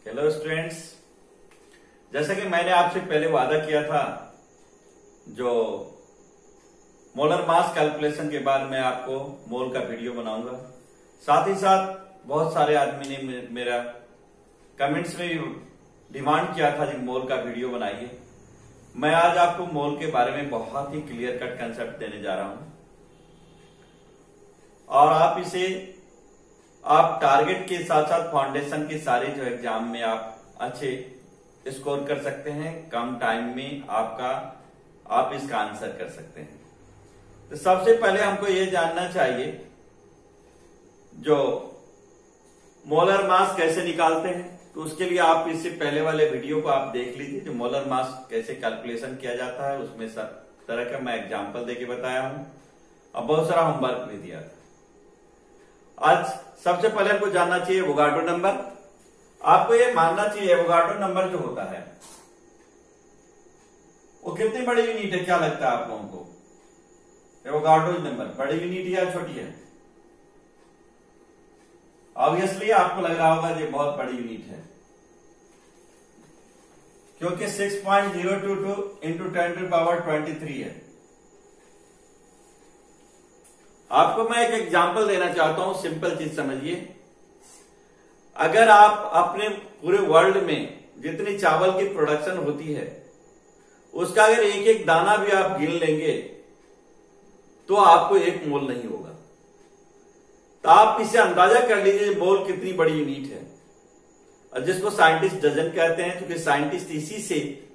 Hello students, जैसा कि मैंने आपसे पहले वादा किया था, जो मोलर मास कैलकुलेशन के बाद मैं आपको मोल का वीडियो बनाऊंगा। साथ ही साथ बहुत सारे आदमी ने मेरा कमेंट्स में डिमांड किया था कि मोल का वीडियो बनाइए। मैं आज आपको मोल के बारे में बहुत ही क्लियर कट कंसेप्ट देने जा रहा हूं और आप टारगेट के साथ साथ फाउंडेशन के सारे जो एग्जाम में आप अच्छे स्कोर कर सकते हैं। कम टाइम में आप इसका आंसर कर सकते हैं। तो सबसे पहले हमको ये जानना चाहिए जो मोलर मास कैसे निकालते हैं। तो उसके लिए आप इससे पहले वाले वीडियो को आप देख लीजिए, जो मोलर मास कैसे कैलकुलेशन किया जाता है। उसमें सब तरह का मैं एग्जाम्पल देके बताया हूं और बहुत सारा होमवर्क भी दिया था। आज सबसे पहले हमको जानना चाहिए एवोगाड्रो नंबर। आपको ये मानना चाहिए एवोगाड्रो नंबर जो होता है वो कितनी बड़ी यूनिट है। क्या लगता है आप लोगों को? एवोगाड्रो नंबर बड़ी यूनिट या छोटी है? ऑब्वियसली आपको लग रहा होगा ये बहुत बड़ी यूनिट है, क्योंकि 6.022 इंटू 10⁻23 है। आपको मैं एक एग्जांपल देना चाहता हूं, सिंपल चीज समझिए। अगर आप अपने पूरे वर्ल्ड में जितनी चावल की प्रोडक्शन होती है उसका अगर एक एक दाना भी आप गिन लेंगे तो आपको एक मोल नहीं होगा। तो आप इससे अंदाजा कर लीजिए मोल कितनी बड़ी यूनिट है, और जिसको साइंटिस्ट डजन कहते हैं, क्योंकि साइंटिस्ट इसी से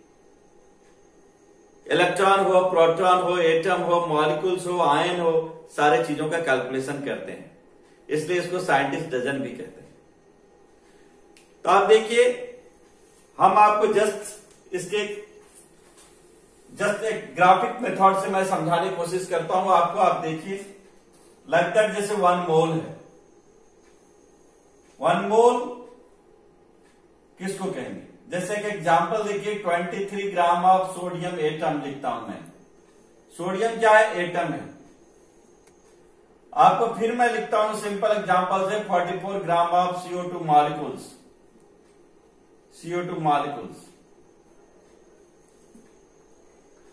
इलेक्ट्रॉन हो, प्रोटॉन हो, एटम हो, मॉलिक्यूल्स हो, आयन हो, सारे चीजों का कैलकुलेशन करते हैं, इसलिए इसको साइंटिस्ट डजन भी कहते हैं। तो आप देखिए, हम आपको जस्ट एक ग्राफिक मेथड से मैं समझाने की कोशिश करता हूं आपको। आप देखिए, लगता है जैसे 1 मोल है। 1 मोल किसको कहेंगे? जैसे एक एग्जांपल देखिए, 23 ग्राम ऑफ सोडियम एटम लिखता हूं मैं। सोडियम क्या है? एटम है। आपको फिर मैं लिखता हूं सिंपल एग्जांपल से 44 ग्राम of CO2 molecules. CO2 molecules.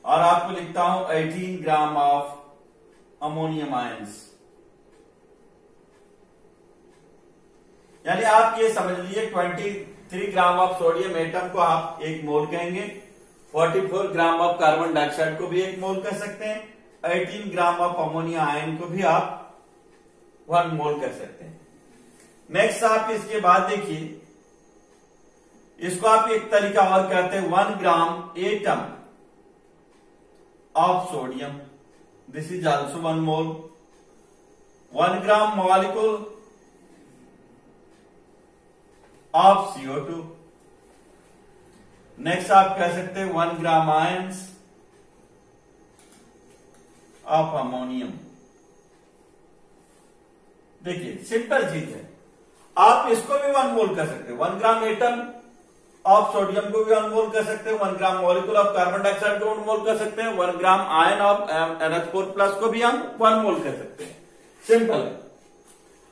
और आपको लिखता हूं 18 ग्राम ऑफ अमोनियम आयंस। यानी आप ये समझ लीजिए 23 ग्राम ऑफ सोडियम एटम को आप 1 मोल कहेंगे, 44 ग्राम ऑफ कार्बन डाइऑक्साइड को भी 1 मोल कह सकते हैं, 18 ग्राम ऑफ अमोनिया आयन को भी आप 1 मोल कह सकते हैं। नेक्स्ट आप इसके बाद देखिए, इसको आप एक तरीका और कहते हैं 1 gram atom of sodium, this is also 1 mole. 1 gram molecule of CO2। Next आप कह सकते हैं 1 ग्राम आयंस ऑफ अमोनियम। देखिए सिंपल चीज है, आप इसको भी 1 मोल कर सकते हैं। 1 ग्राम एटम ऑफ सोडियम को भी 1 मोल कर सकते हैं। 1 gram molecule of carbon dioxide को 1 मोल कर सकते हैं। 1 ग्राम आयन ऑफ NH4+ को भी हम 1 मोल कर सकते हैं। सिंपल है।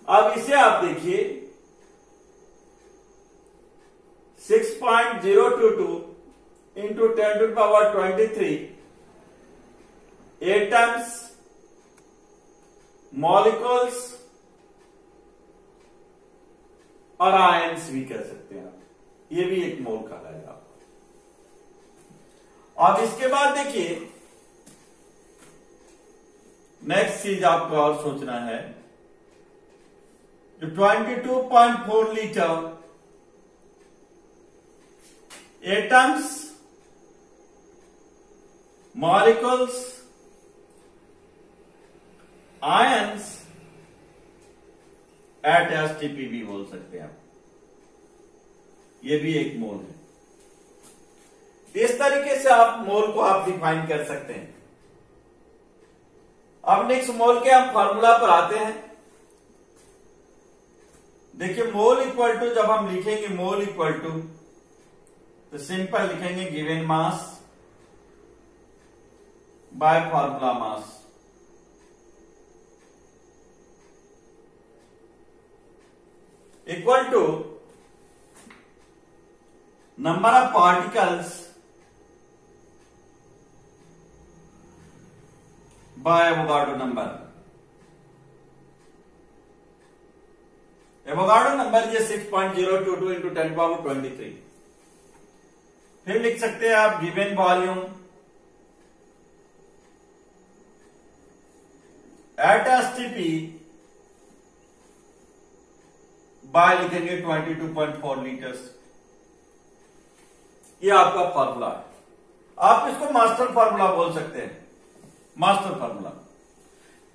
अब इसे आप देखिए, 6.022 इंटू 10⁻23 एटम्स, मॉलिक्यूल्स और आयंस भी कह सकते हैं आप। ये भी 1 मोल कहलाएगा आपको। अब इसके बाद देखिए, नेक्स्ट चीज आपको और सोचना है, जो 22.4 litre atoms, molecules, ions at STP भी बोल सकते हैं आप। ये भी 1 मोल है। इस तरीके से आप मोल को आप डिफाइन कर सकते हैं। अब नेक्स्ट मोल के हम फॉर्मूला पर आते हैं। देखिए, मोल इक्वल टू, जब हम लिखेंगे मोल इक्वल टू, तो सिंपल लिखेंगे given mass by formula mass. Equal to number of particles by Avogadro number. Avogadro number ये 6.022 इंटू 10⁻23। फिर लिख सकते हैं आप given volume at STP by लिखेंगे 22.4 लीटर्स। ये आपका फॉर्मूला है। आप इसको मास्टर फॉर्मूला बोल सकते हैं, master formula,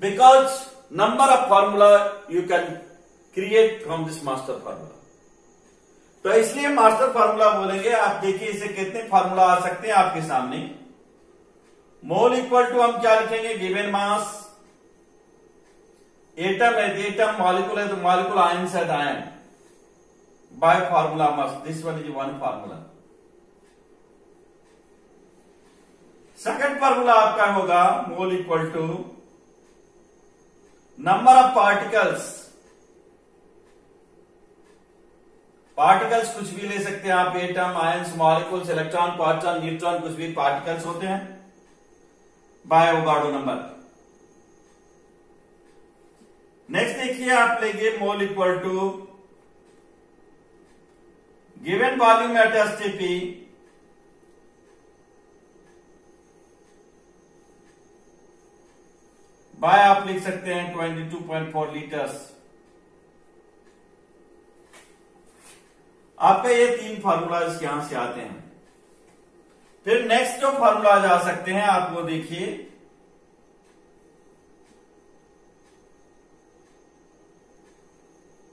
because number of formula you can create from this master formula. तो इसलिए मास्टर फॉर्मूला बोलेंगे। आप देखिए इसे कितने फॉर्मूला आ सकते हैं आपके सामने। मोल इक्वल टू हम क्या लिखेंगे, गिवन मास, एटम है तो एटम, मॉलिक्यूल है तो मॉलिक्यूल, आयन है तो ion, by formula mass. This one is one formula. Second formula आपका होगा mole equal to number of particles. Particles कुछ भी ले सकते हैं आप, atom, ions, molecules, electron, proton, neutron, कुछ भी पार्टिकल्स होते हैं, बाय एवोगाड्रो नंबर। नेक्स्ट देखिए आप लेंगे mole equal to given volume at STP by आप लिख सकते हैं 22.4 लीटर्स। आपका ये तीन फार्मूला यहां से आते हैं। फिर नेक्स्ट जो फार्मूला जा सकते हैं आप वो देखिए,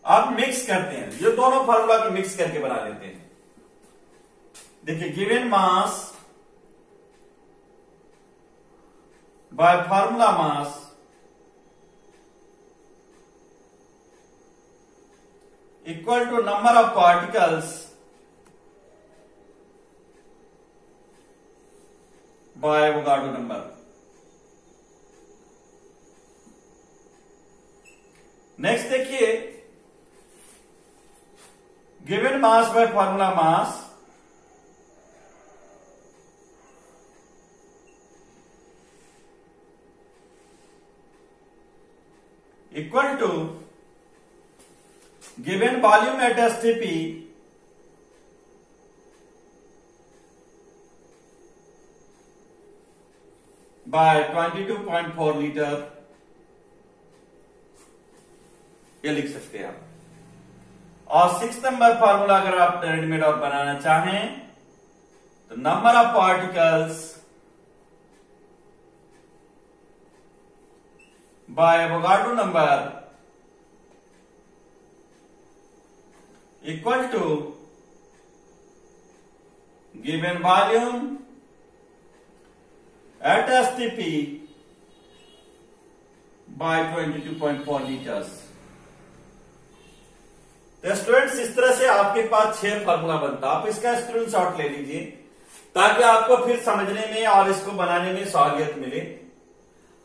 आप मिक्स करते हैं, ये दोनों फार्मूला को मिक्स करके बना लेते हैं। देखिए given mass by formula mass equal to number of particles by Avogadro number. Next देखिए given mass by formula mass equal to given volume at STP by 22.4 litre. ये लिख सकते हैं आप। और 6 नंबर फार्मूला अगर आप रेडीमेड और बनाना चाहें तो number of particles by Avogadro number equal to given volume at STP by 22.4 litres. तो स्टूडेंट्स इस तरह से आपके पास 6 फार्मूला बनता है। आप इसका स्क्रीनशॉट ले लीजिए ताकि आपको फिर समझने में और इसको बनाने में सहूलियत मिले।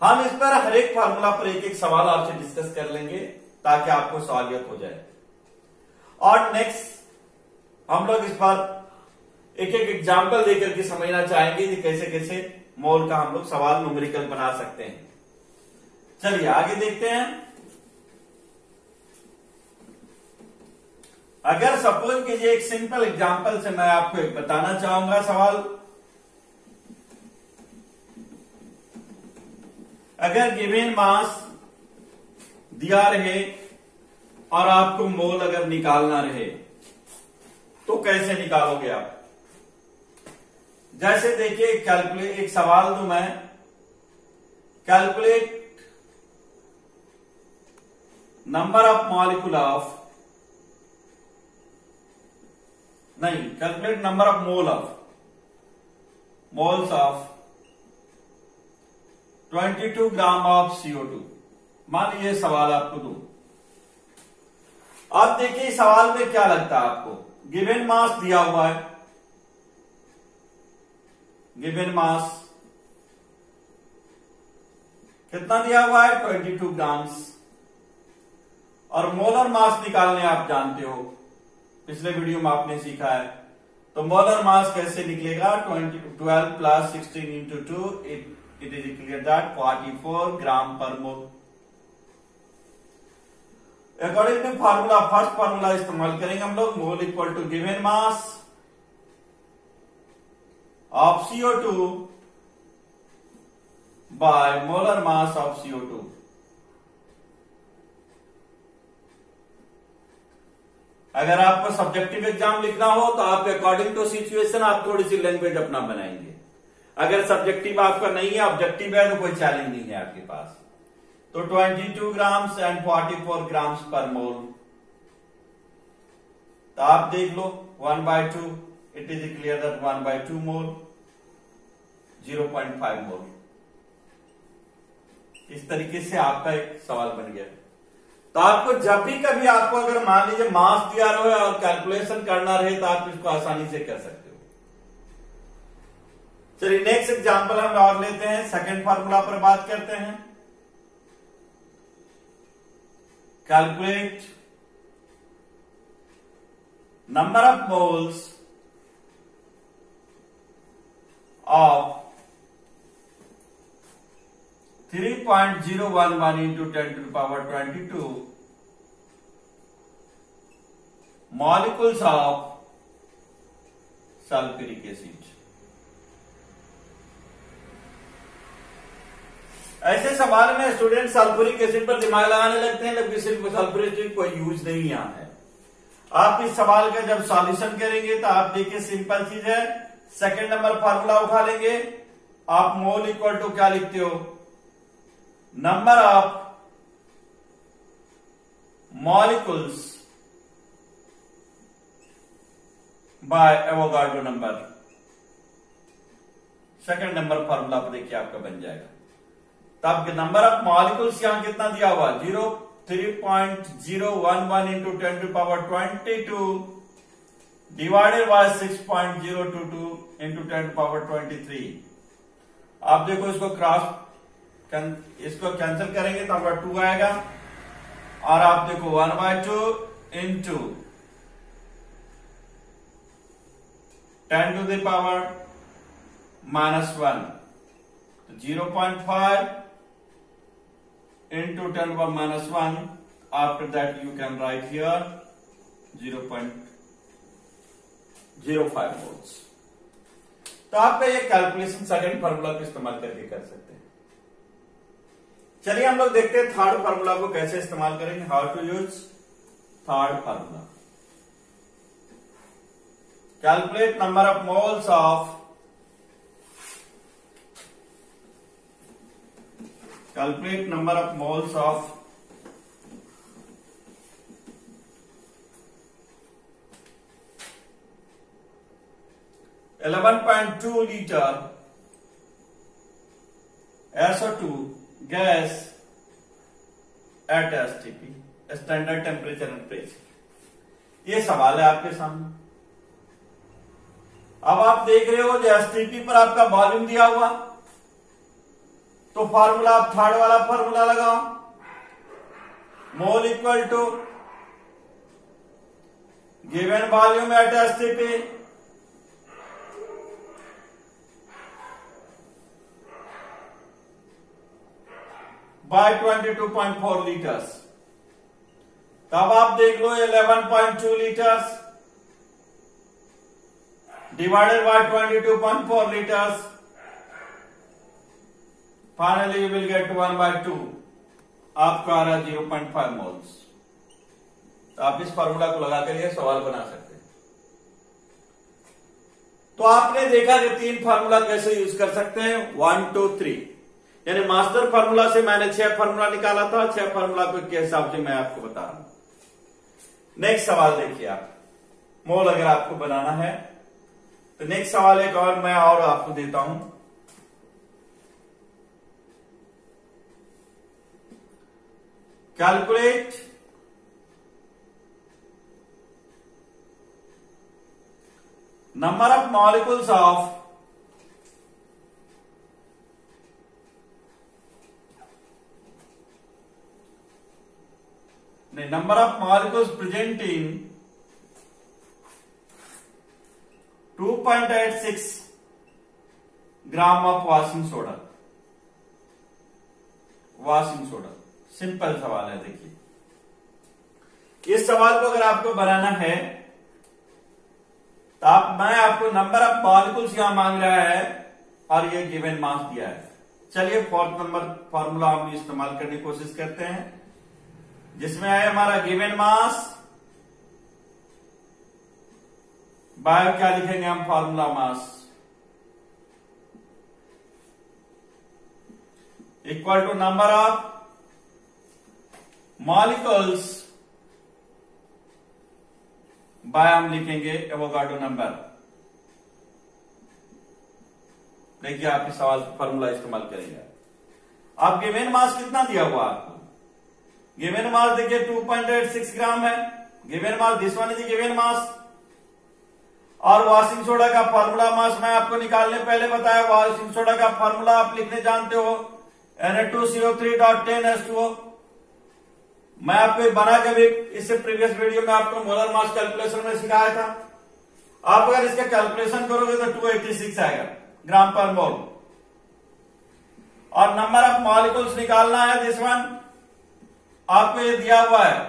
हम इस पर हर एक फार्मूला पर एक एक सवाल आपसे डिस्कस कर लेंगे ताकि आपको सहूलियत हो जाए। और नेक्स्ट हम लोग इस पर एक एक एग्जाम्पल देकर के समझना चाहेंगे कि कैसे कैसे मोल का हम लोग सवाल न्यूमेरिकल बना सकते हैं। चलिए आगे देखते हैं। अगर सपोज कीजिए एक सिंपल एग्जांपल से मैं आपको एक बताना चाहूंगा सवाल। अगर गिवन मास दिया रहे और आपको मोल अगर निकालना रहे तो कैसे निकालोगे आप? जैसे देखिए कैलकुलेट, एक सवाल दूं मैं, calculate number of molecule of, नहीं, calculate number of moles of 22 gram of CO2। मान लीजिए सवाल आपको दूं। अब देखिए सवाल में क्या लगता है आपको, गिवन मास दिया हुआ है, गिवन मास कितना दिया हुआ है 22 ग्राम्स, और मोलर मास निकालने आप जानते हो, पिछले वीडियो में आपने सीखा है तो मोलर मास कैसे निकलेगा? 12 plus 16 into 2 it is clear that 44 gram per mole. According to formula, first formula इस्तेमाल करेंगे हम लोग। Mole equal to given mass of CO2 by molar mass of CO2। अगर आपको सब्जेक्टिव एग्जाम लिखना हो तो आप अकॉर्डिंग टू सिचुएशन आप थोड़ी सी लैंग्वेज अपना बनाएंगे। अगर सब्जेक्टिव आपका नहीं है, ऑब्जेक्टिव है, तो कोई चैलेंज नहीं है आपके पास। तो 22 ग्राम्स एंड 44 ग्राम्स पर मोल। तो आप देख लो 1/2 इट इज क्लियर दैट 1/2 मोल 0.5 मोल। इस तरीके से आपका एक सवाल बन गया। तो आपको जब भी कभी आपको अगर मान लीजिए मास दिया रहे और कैलकुलेशन करना रहे तो आप इसको आसानी से कर सकते हो। चलिए नेक्स्ट एग्जांपल हम और लेते हैं। सेकंड फार्मूला पर बात करते हैं। Calculate number of moles of 3.011 into 10 to the power 22 molecules of sulfuric acid। ऐसे सवाल में स्टूडेंट सल्फ्यूरिक एसिड पर दिमाग लगाने लगते हैं, लेकिन सिर्फ सल्फ्यूरिक एसिड कोई यूज नहीं यहां है। आप इस सवाल का जब सॉल्यूशन करेंगे तो आप देखिए सिंपल चीज है। सेकंड नंबर फार्मूला उठा लेंगे। आप मोल इक्वल टू क्या लिखते हो? Number of molecules by Avogadro number. Second number formula पर देखिए आपका बन जाएगा। तब नंबर ऑफ मॉलिक्यूल्स यहां कितना दिया हुआ? 3.011 into 10 to power 22 divided by 6.022 into 10 power 23। आप देखो इसको इसको कैंसिल करेंगे तो आपका 2 आएगा। और आप देखो 1/2 इंटू 10 टू द पावर -1 तो 0.5 into 10 to the power -1. After that you can write here 0.05 volts। तो आप ये कैलकुलेशन सेकंड फार्मूला को इस्तेमाल करके कर सकते हैं। चलिए हम लोग देखते हैं थर्ड फार्मूला को कैसे इस्तेमाल करेंगे। How to use third formula. Calculate number of moles of 11.2 liter SO2 gas at STP standard temperature and pressure. ये सवाल है आपके सामने। अब आप देख रहे हो जो STP पर आपका वॉल्यूम दिया हुआ, तो फार्मूला आप थर्ड वाला फार्मूला लगाओ। Mole equal to given volume at STP by 22.4 litres. तब आप देख लो 11.2 litres divided by 22.4 litres. Finally you will get 1/2। आपका आ रहा है 0.5 मोल्स। तो आप इस फार्मूला को लगाकर ये सवाल बना सकते हैं। तो आपने देखा कि 3 फार्मूला कैसे यूज कर सकते हैं। 1 2 3 यानी मास्टर फार्मूला से मैंने 6 फार्मूला निकाला था। 6 फार्मूला के हिसाब से मैं आपको बता रहा हूं। नेक्स्ट सवाल देखिए आप। मोल अगर आपको बनाना है तो नेक्स्ट सवाल एक और मैं और आपको देता हूं। Calculate number of molecules of present in 2.86 gram of washing soda. Washing soda simple सवाल है। देखिए इस सवाल को अगर आपको बनाना है तो मैं आपको नंबर ऑफ मॉलिक्यूल्स यहां मांग रहा है और ये गिवन मास दिया है। चलिए फोर्थ नंबर फॉर्मूला हम इस्तेमाल करने की कोशिश करते हैं, जिसमें है हमारा गिवन मास बाय क्या लिखेंगे हम, formula mass equal to number of molecules by हम लिखेंगे एवोगाड्रो नंबर। देखिए आपके सवाल फॉर्मूला इस्तेमाल करेंगे। आप गिवन मास कितना दिया हुआ आपको, गिवन मास देखिए 2.86 ग्राम है given mass, this one is given mass. और वॉशिंग सोडा का फॉर्मूला मास मैं आपको निकालने पहले बताया, वॉशिंग सोडा का फॉर्मूला आप लिखने जानते हो Na2CO3.10H2O। मैं आपको बना के भी इससे प्रीवियस वीडियो में आपको मोलर मास कैलकुलेशन में सिखाया था। आप अगर इसका कैलकुलेशन करोगे तो 286 आएगा ग्राम पर मोल। और नंबर ऑफ मॉलिक्यूल्स निकालना है, दिस वन आपको ये दिया हुआ है।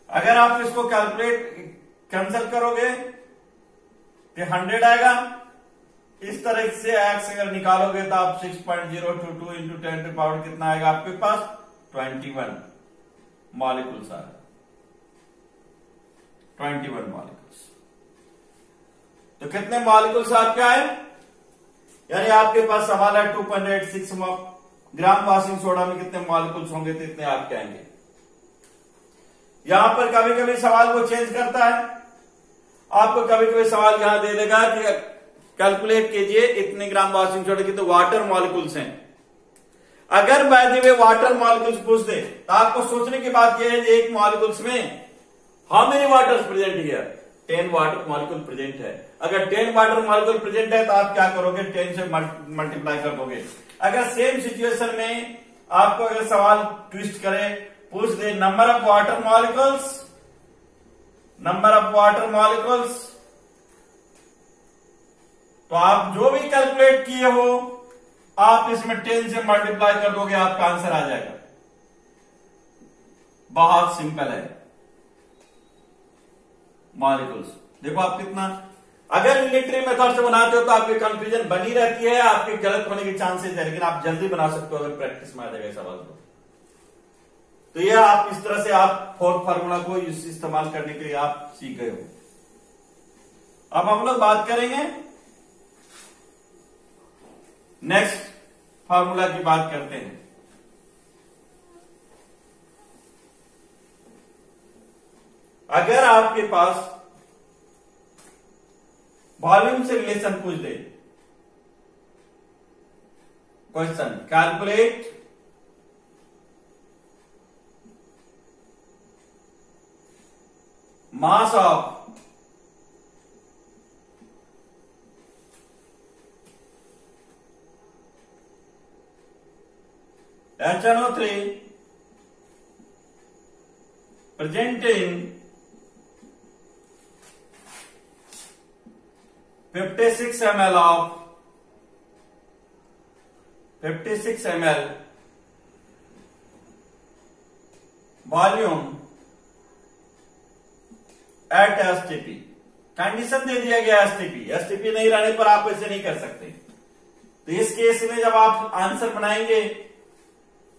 अगर आप इसको कैंसिल करोगे तो 100 आएगा। इस तरह से एक्स अगर निकालोगे तो आप 6.022 इंटू 10 टू पावर कितना आएगा आपके पास, 21 मॉलिक्यूल्स आ रहे, 21 मॉलिक्यूल्स। तो कितने मॉलिक्यूल्स आपके आए, यानी आपके पास सवाल है 2.86 ग्राम वॉशिंग सोडा में कितने मॉलिक्यूल्स होंगे, तो इतने आपके आएंगे। यहां पर कभी कभी सवाल को चेंज करता है, आपको कभी कभी सवाल यहां दे देगा कि कैलकुलेट कीजिए इतने ग्राम वॉशिंग सोडा की, तो वाटर मॉलिक्यूल्स हैं। अगर by the way water molecules पूछ दे तो आपको सोचने की बात यह है कि एक मॉलिक्यूल्स में how many water present here, 10 water molecule present है। अगर 10 वाटर मॉलिक्यूल प्रेजेंट है तो आप क्या करोगे, 10 से मल्टीप्लाई कर दोगे। अगर सेम सिचुएशन में आपको अगर सवाल ट्विस्ट करे, पूछ दे नंबर ऑफ वाटर मॉलिक्यूल्स, तो आप जो भी कैलकुलेट किए हो आप इसमें 10 से मल्टीप्लाई कर दोगे, आपका आंसर आ जाएगा। बहुत सिंपल है मॉलिक्यूल्स। देखो आप कितना, अगर यूनिटरी मेथड से बनाते हो तो आपकी कंफ्यूजन बनी रहती है, आपके गलत होने के चांसेस है, लेकिन आप जल्दी बना सकते हो अगर प्रैक्टिस में आ जाएगा सवाल तो ये आप इस तरह से आप फोर्थ फार्मूला को इस्तेमाल करने के लिए आप सीख गए हो। अब हम लोग बात करेंगे नेक्स्ट फार्मूला की बात करते हैं। अगर आपके पास वॉल्यूम से रिलेशन पूछ दे, question calculate mass of HNO3 present in 56 ml of 56 ml volume at STP. Condition दे दिया गया एसटीपी नहीं रहने पर आप ऐसे नहीं कर सकते। तो इस केस में जब आप आंसर बनाएंगे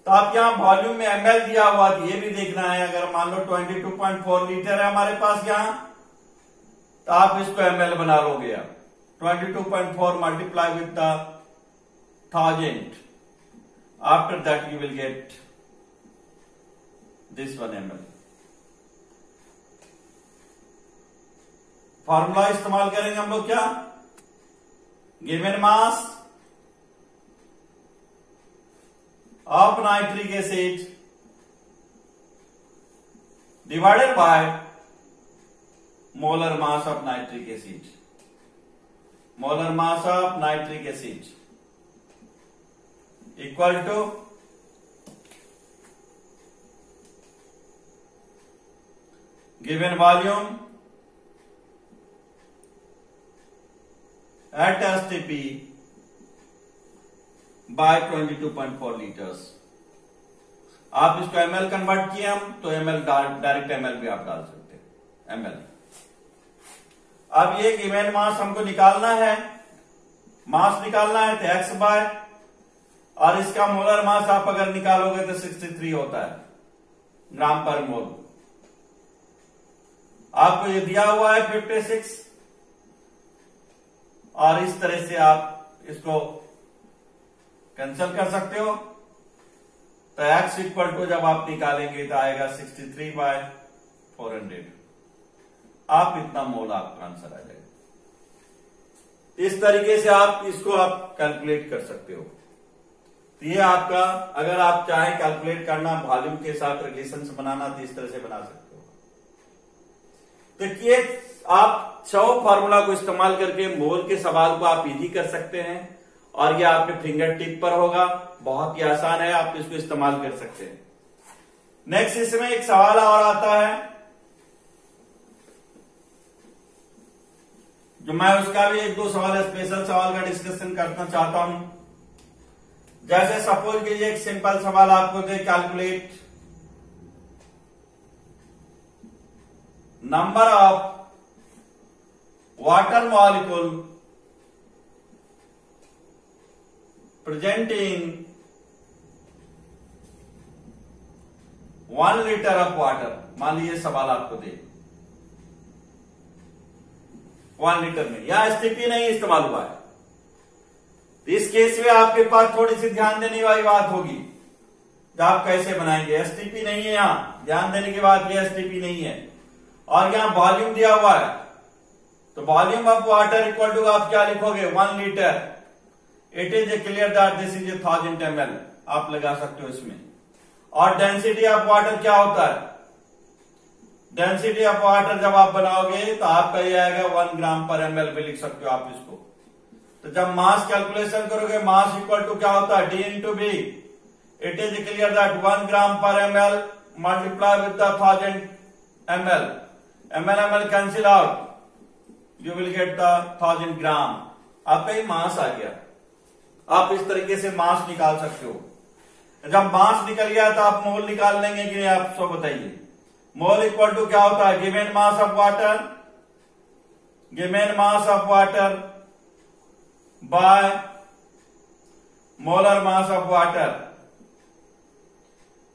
तो आप यहां वॉल्यूम में एमएल दिया हुआ, ये भी देखना है। अगर मान लो 22.4 लीटर है हमारे पास यहां, तो आप इसको एमएल बना लोगे। 22.4 multiply with the 1000, after that you will get this one ml। Formula इस्तेमाल करेंगे हम लोग क्या, given mass of nitric acid divided by molar mass of nitric acid. Molar mass of nitric acid equal to given volume at STP by 22.4 litres. आप इसको ml convert किए हम तो ml डायरेक्ट ml भी आप डाल सकते हैं ml। अब ये गिवन मास हमको निकालना है, मास निकालना है तो x बाय, और इसका मोलर मास आप अगर निकालोगे तो 63 होता है ग्राम पर मोल। आपको ये दिया हुआ है 56, और इस तरह से आप इसको कैंसिल कर सकते हो। तो x इक्वल टू जब आप निकालेंगे तो आएगा 63 बाय 400, आप इतना मोल आपका आंसर आ जाएगा। इस तरीके से आप इसको आप कैलकुलेट कर सकते हो। तो ये आपका, अगर आप चाहें कैलकुलेट करना वॉल्यूम के साथ रिलेशंस बनाना तो इस तरह से बना सकते हो। तो ये आप 6 फार्मूला को इस्तेमाल करके मोल के सवाल को आप इजी कर सकते हैं, और ये आपके फिंगर टिप पर होगा, बहुत ही आसान है, आप इसको इस्तेमाल कर सकते हैं। नेक्स्ट इसमें एक सवाल और आता है जो मैं उसका भी 1-2 सवाल स्पेशल सवाल का डिस्कशन करना चाहता हूं। जैसे सपोज कीजिए एक सिंपल सवाल आपको दे, calculate number of water molecule presenting 1 litre of water. मान लीजिए सवाल आपको दे 1 लीटर में, यहां एसटीपी नहीं इस्तेमाल हुआ है, तो इस केस में आपके पास थोड़ी सी ध्यान देने वाली बात होगी। तो आप कैसे बनाएंगे, एसटीपी नहीं है, यहां ध्यान देने की बात यह एसटीपी नहीं है, और यहां वॉल्यूम दिया हुआ है, तो volume of water equal to आप क्या लिखोगे 1 litre. It is clear that this is 1000 ml, आप लगा सकते हो इसमें। और डेंसिटी ऑफ वाटर क्या होता है, डेंसिटी ऑफ वाटर जब आप बनाओगे तो आपका ये आएगा 1 ग्राम पर ml पे लिख सकते हो आप इसको। तो जब मास कैलकुलेशन करोगे, मास इक्वल टू क्या होता है, D into B. It is clear that 1 gram per ml multiply with the 1000 ml, ml cancel out, you will get the 1000 gram, आपका ही मास आ गया। आप इस तरीके से मास निकाल सकते हो। जब मास निकल गया तो आप मोल निकाल लेंगे कि नहीं, आप सब बताइए। मोल इक्वल टू क्या होता है, given mass of water, given mass of water bye molar mass of water,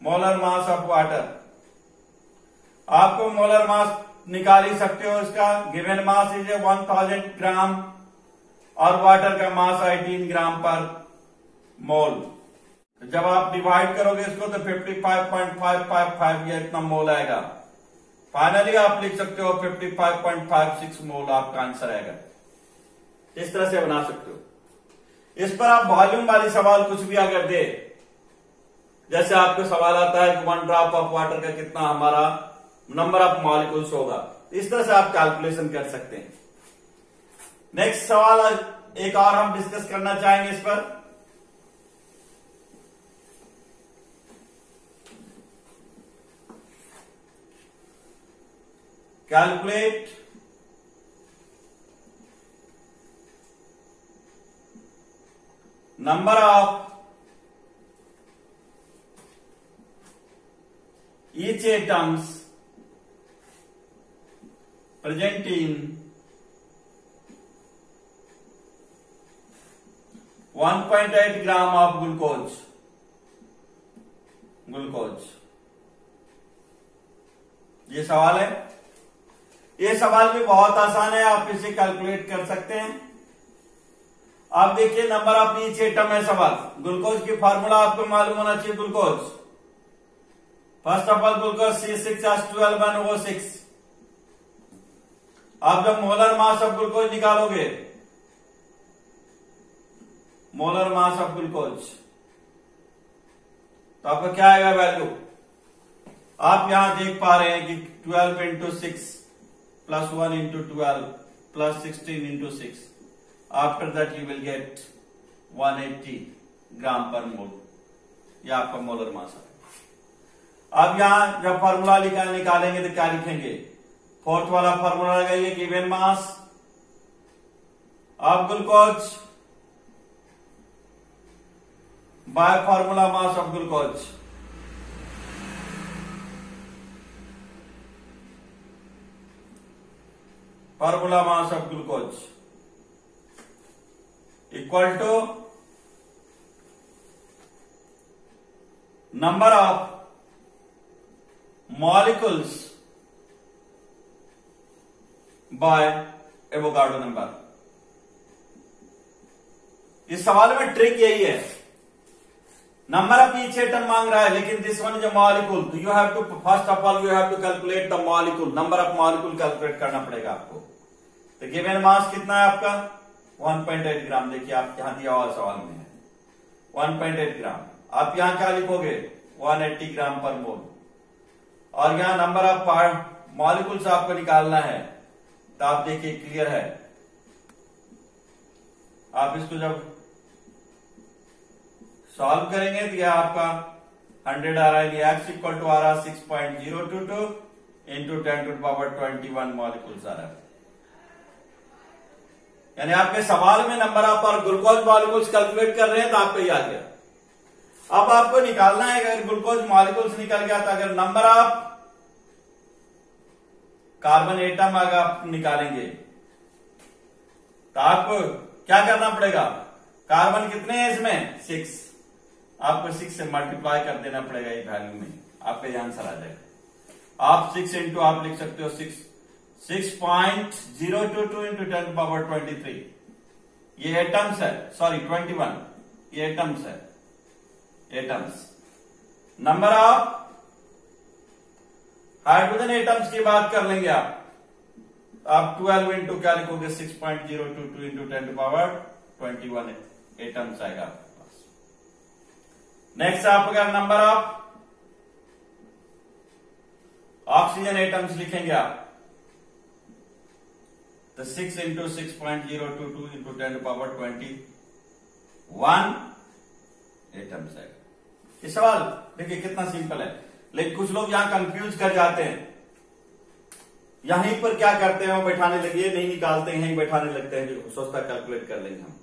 molar mass of water. आपको मोलर मास निकाल ही सकते हो इसका। गिवन मास इज 1000 ग्राम और वाटर का मास 18 ग्राम पर मोल। जब आप डिवाइड करोगे इसको तो 55.555 ये इतना मोल आएगा। फाइनली आप लिख सकते हो 55.56 मोल आपका आंसर आएगा। इस तरह से बना सकते हो। इस पर आप वॉल्यूम वाली सवाल कुछ भी अगर दे, जैसे आपको सवाल आता है कि 1 ड्रॉप ऑफ वाटर का कितना हमारा नंबर ऑफ मॉलिक्यूल्स होगा, इस तरह से आप कैलकुलेशन कर सकते हैं। नेक्स्ट सवाल एक और हम डिस्कस करना चाहेंगे इस पर। Calculate number of each atoms presenting 1.8 gram of glucose, ये सवाल है। ये सवाल भी बहुत आसान है, आप इसे कैलकुलेट कर सकते हैं। आप देखिए नंबर ऑफ ईच एटम है सवाल। ग्लूकोज की फार्मूला आपको मालूम होना चाहिए। Glucose first of all glucose C6H12NO6। आप जब मोलर मास ऑफ ग्लूकोज निकालोगे, मोलर मास ऑफ ग्लूकोज, तो आपका क्या आएगा वैल्यू। आप यहां देख पा रहे हैं कि 12 into 6 plus 1 into 12 plus 16 into 6, after that you will gate 180 gram per मोल। यह आपका मोलर मास है। अब यहां जब फॉर्मूला निकालेंगे तो क्या लिखेंगे, फोर्थ वाला फॉर्मूला लगाइए, given mass of glucose by formula mass of glucose. Formula mass of glucose equal to number of molecules by Avogadro number. इस सवाल में ट्रिक यही है, नंबर ऑफ ईच एटम मांग रहा है, लेकिन this one is a molecule, तो you have to first of all you have to calculate the molecule, number of molecule calculate करना पड़ेगा आपको। तो गिवन मास कितना है आपका 1.8 ग्राम। देखिए आप यहां दिया हुआ सवाल में है 1.8 ग्राम। आप यहां क्या लिखोगे 180 ग्राम पर मोल, और यहां नंबर ऑफ मॉलिक्यूल्स आपको निकालना है। तो आप देखिए क्लियर है, आप इसको जब सॉल्व करेंगे तो यह आपका 100 आ रहा है, एक्स इक्वल टू आ रहा है 6.022 इंटू 10 टू पावर 21 मॉलिक्यूल्स आ रहा है। यानी आपके सवाल में नंबर ऑफ और ग्लूकोज मॉलिक्यूल्स कैलकुलेट कर रहे हैं तो आपको ये आ गया। अब आपको निकालना है, अगर ग्लूकोज मॉलिक्यूल्स निकल गया तो अगर नंबर ऑफ कार्बन एटम अगर आप निकालेंगे तो आपको क्या करना पड़ेगा, कार्बन कितने हैं इसमें 6, आपको 6 से मल्टीप्लाई कर देना पड़ेगा ये वैल्यू में, आपका ये आंसर आ जाएगा। आप 6 इंटू आप लिख सकते हो 6.022 इंटू 10 टू पावर 23, ये एटम्स है, सॉरी 21, ये एटम्स है, atoms. Number of hydrogen atoms की बात कर लेंगे आप 12 इंटू क्या लिखोगे 6.022 इंटू 10 टू पावर 21 एटम्स आएगा आपके पास। नेक्स्ट आपका नंबर ऑफ ऑक्सीजन एटम्स लिखेंगे आप, तो 6 into 6.022 into 10 to power 21 atoms आएगा। ये सवाल देखिए कितना सिंपल है, लेकिन कुछ लोग यहां कंफ्यूज कर जाते हैं, यहीं पर क्या करते हैं वो बैठाने लगे, नहीं निकालते हैं, यहीं बैठाने लगते हैं, जो सोचता कैलकुलेट कर लेंगे हम।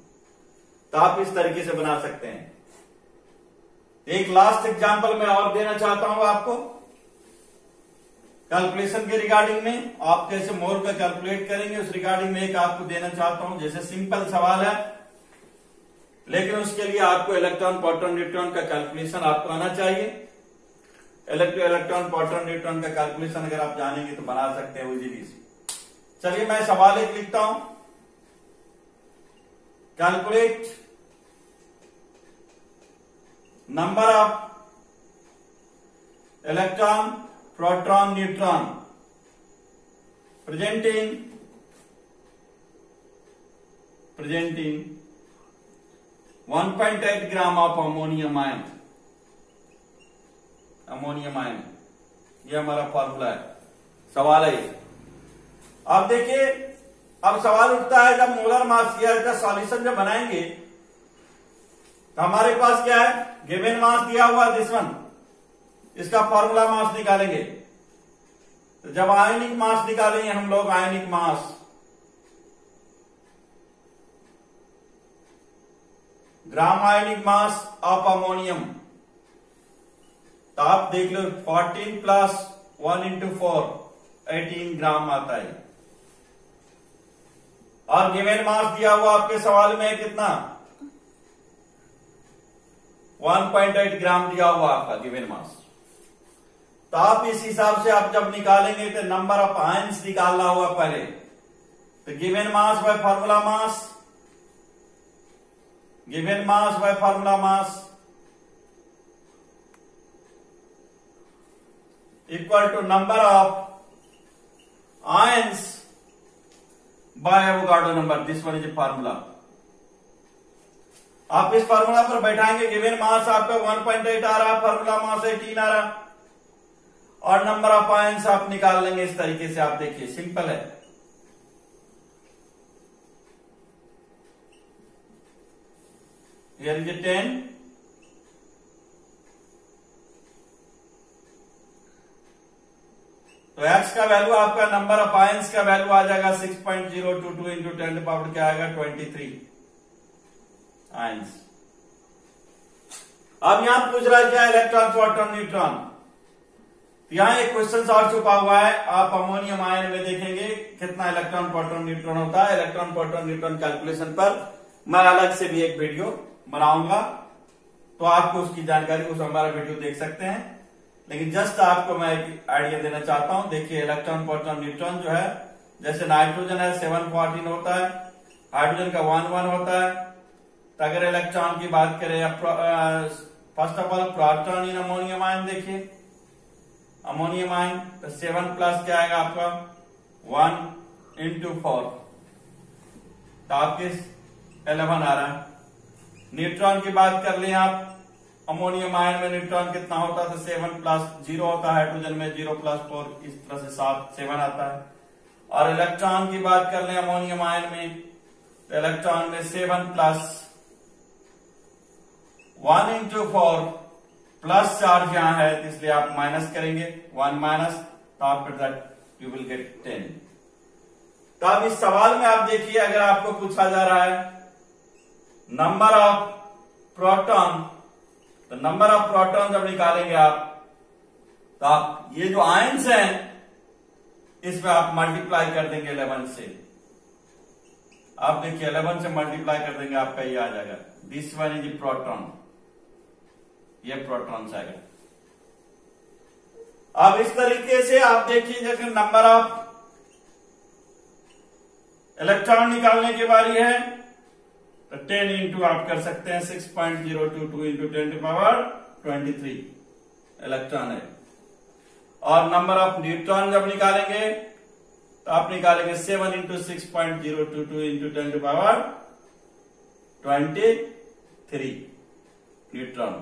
तो आप इस तरीके से बना सकते हैं। एक लास्ट एग्जांपल मैं और देना चाहता हूं आपको कैलकुलेशन के रिगार्डिंग में, आप कैसे मोल का कैलकुलेट करेंगे उस रिगार्डिंग में एक आपको देना चाहता हूं। जैसे सिंपल सवाल है, लेकिन उसके लिए आपको इलेक्ट्रॉन प्रोटॉन न्यूट्रॉन का कैलकुलेशन आपको आना चाहिए। इलेक्ट्रॉन प्रोटॉन न्यूट्रॉन का कैलकुलेशन अगर आप जानेंगे तो बना सकते हैं इजीली। चलिए मैं सवाल एक लिखता हूं, calculate number of electron proton neutron presenting 1.8 gram of ammonium ion. Ammonium ion ये हमारा फॉर्मूला है, सवाल है ये। अब देखिए, अब सवाल उठता है जब मोलर मास या इसका सॉल्यूशन जब बनाएंगे तो हमारे पास क्या है, गिवन मास दिया हुआ दिस वन, इसका फॉर्मूला मास निकालेंगे। तो जब आयनिक मास निकालेंगे हम लोग, आयनिक मास ग्राम आयनिक मास ऑफ अमोनियम, तो आप देख लो 14 प्लस 1 इंटू 4 18 ग्राम आता है। और गिवन मास दिया हुआ आपके सवाल में कितना 1.8 ग्राम दिया हुआ आपका गिवन मास। तो आप इस हिसाब से आप जब निकालेंगे तो नंबर ऑफ आयंस निकालना होगा पहले। तो given mass by formula mass, given mass by formula mass equal to number of ions by Avogadro number, this one is formula. आप इस फार्मूला पर बैठाएंगे, गिवन मास आपका 1.8 आ रहा, फार्मूला मास 18 आ रहा, और नंबर ऑफ आयंस आप निकाल लेंगे इस तरीके से। आप देखिए सिंपल है। हियर इज 10, तो x का वैल्यू आपका नंबर ऑफ आयंस का वैल्यू आ जाएगा 6.022 इंटू 10 पावर क्या आएगा 23 आयंस। अब यहां पूछ रहा है क्या इलेक्ट्रॉन प्रोटॉन न्यूट्रॉन। यहां एक क्वेश्चन और छुपा हुआ है। आप अमोनियम आयन में देखेंगे कितना इलेक्ट्रॉन प्रोटॉन न्यूट्रॉन होता है। इलेक्ट्रॉन प्रोटॉन न्यूट्रॉन कैलकुलेशन पर मैं अलग से भी एक वीडियो बनाऊंगा, तो आपको उसकी जानकारी उस हमारा वीडियो देख सकते हैं। लेकिन जस्ट आपको मैं एक आइडिया देना चाहता हूं। देखिए इलेक्ट्रॉन प्रोटॉन न्यूट्रॉन जो है, जैसे नाइट्रोजन है 714 होता है, हाइड्रोजन का 11 होता है। तो अगर इलेक्ट्रॉन की बात करें, first of all proton in ammonium ion देखिए, अमोनियम आयन तो 7 प्लस क्या आएगा आपका 1 इंटू 4, तो आपके 11 आ रहा है। न्यूट्रॉन की बात कर लें आप, अमोनियम आयन में न्यूट्रॉन कितना होता है तो 7 प्लस 0 होता है, हाइड्रोजन में 0 प्लस 4, इस तरह से 7 आता है। और इलेक्ट्रॉन की बात कर लें अमोनियम आयन में, तो इलेक्ट्रॉन में 7 प्लस 1 इंटू 4 प्लस चार्ज यहां है, इसलिए आप माइनस करेंगे 1 माइनस, तो after that you will gate 10। तो अब इस सवाल में आप देखिए, अगर आपको पूछा जा रहा है नंबर ऑफ प्रोटॉन, तो नंबर ऑफ प्रोटॉन जब निकालेंगे आप, तो आप ये जो आयंस हैं इसमें आप मल्टीप्लाई कर देंगे 11 से। आप देखिए 11 से मल्टीप्लाई कर देंगे, आपका ये आ जाएगा दिस वन इज प्रोटॉन, ये प्रोटॉन आएगा। अब इस तरीके से आप देखिए, जैसे नंबर ऑफ इलेक्ट्रॉन निकालने की बारी है, तो 10 इंटू आप कर सकते हैं 6.022 इंटू 10 पावर 23 इलेक्ट्रॉन है। और नंबर ऑफ न्यूट्रॉन जब निकालेंगे तो आप निकालेंगे 7 इंटू 6.022 इंटू 10 पावर 23 न्यूट्रॉन।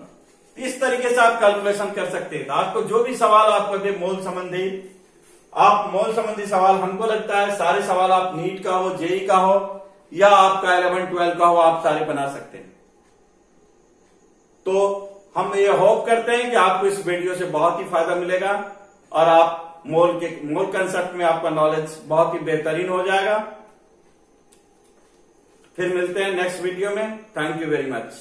इस तरीके से आप कैलकुलेशन कर सकते हैं। आपको जो भी सवाल आपको दे मोल संबंधी, आप मोल संबंधी सवाल, हमको लगता है सारे सवाल आप नीट का हो, जेई का हो या आपका 11-12 का हो, आप सारे बना सकते हैं। तो हम ये होप करते हैं कि आपको इस वीडियो से बहुत ही फायदा मिलेगा और आप मोल कंसेप्ट में आपका नॉलेज बहुत ही बेहतरीन हो जाएगा। फिर मिलते हैं नेक्स्ट वीडियो में। Thank you very much.